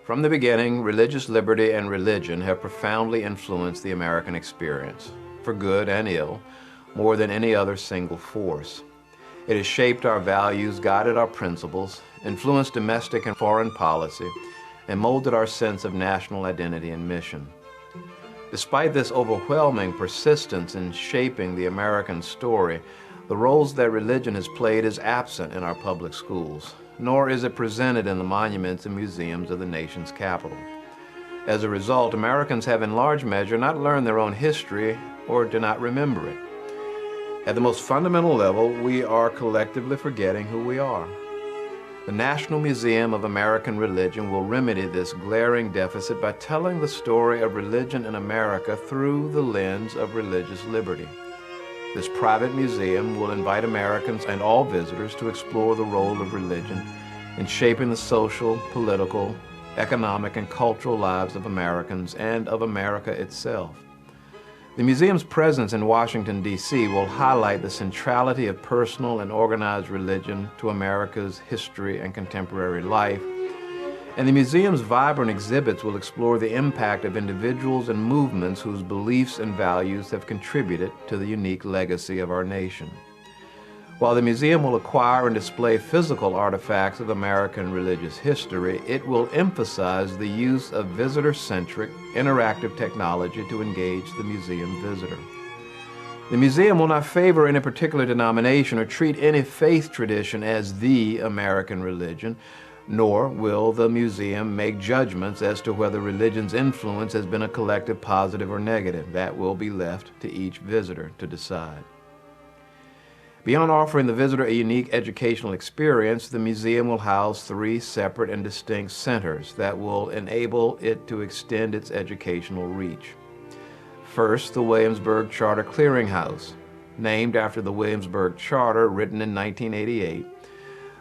From the beginning, religious liberty and religion have profoundly influenced the American experience, for good and ill, more than any other single force. It has shaped our values, guided our principles, influenced domestic and foreign policy, and molded our sense of national identity and mission. Despite this overwhelming persistence in shaping the American story, the roles that religion has played is absent in our public schools, nor is it presented in the monuments and museums of the nation's capital. As a result, Americans have in large measure not learned their own history or do not remember it. At the most fundamental level, we are collectively forgetting who we are. The National Museum of American Religion will remedy this glaring deficit by telling the story of religion in America through the lens of religious liberty. This private museum will invite Americans and all visitors to explore the role of religion in shaping the social, political, economic, and cultural lives of Americans and of America itself. The museum's presence in Washington, D.C. will highlight the centrality of personal and organized religion to America's history and contemporary life, and the museum's vibrant exhibits will explore the impact of individuals and movements whose beliefs and values have contributed to the unique legacy of our nation. While the museum will acquire and display physical artifacts of American religious history, it will emphasize the use of visitor-centric, interactive technology to engage the museum visitor. The museum will not favor any particular denomination or treat any faith tradition as the American religion, nor will the museum make judgments as to whether religion's influence has been a collective positive or negative. That will be left to each visitor to decide. Beyond offering the visitor a unique educational experience, the museum will house 3 separate and distinct centers that will enable it to extend its educational reach. First, the Williamsburg Charter Clearinghouse, named after the Williamsburg Charter written in 1988,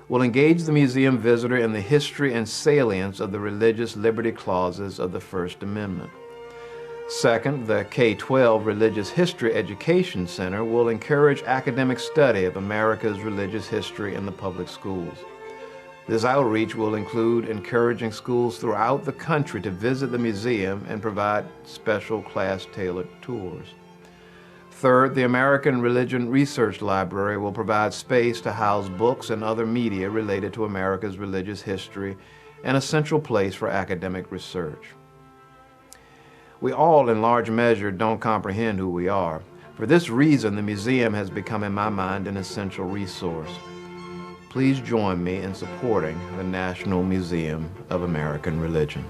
will engage the museum visitor in the history and salience of the religious liberty clauses of the First Amendment. Second, the K-12 Religious History Education Center will encourage academic study of America's religious history in the public schools. This outreach will include encouraging schools throughout the country to visit the museum and provide special class-tailored tours. Third, the American Religion Research Library will provide space to house books and other media related to America's religious history and a central place for academic research. We all, in large measure, don't comprehend who we are. For this reason, the museum has become, in my mind, an essential resource. Please join me in supporting the National Museum of American Religion.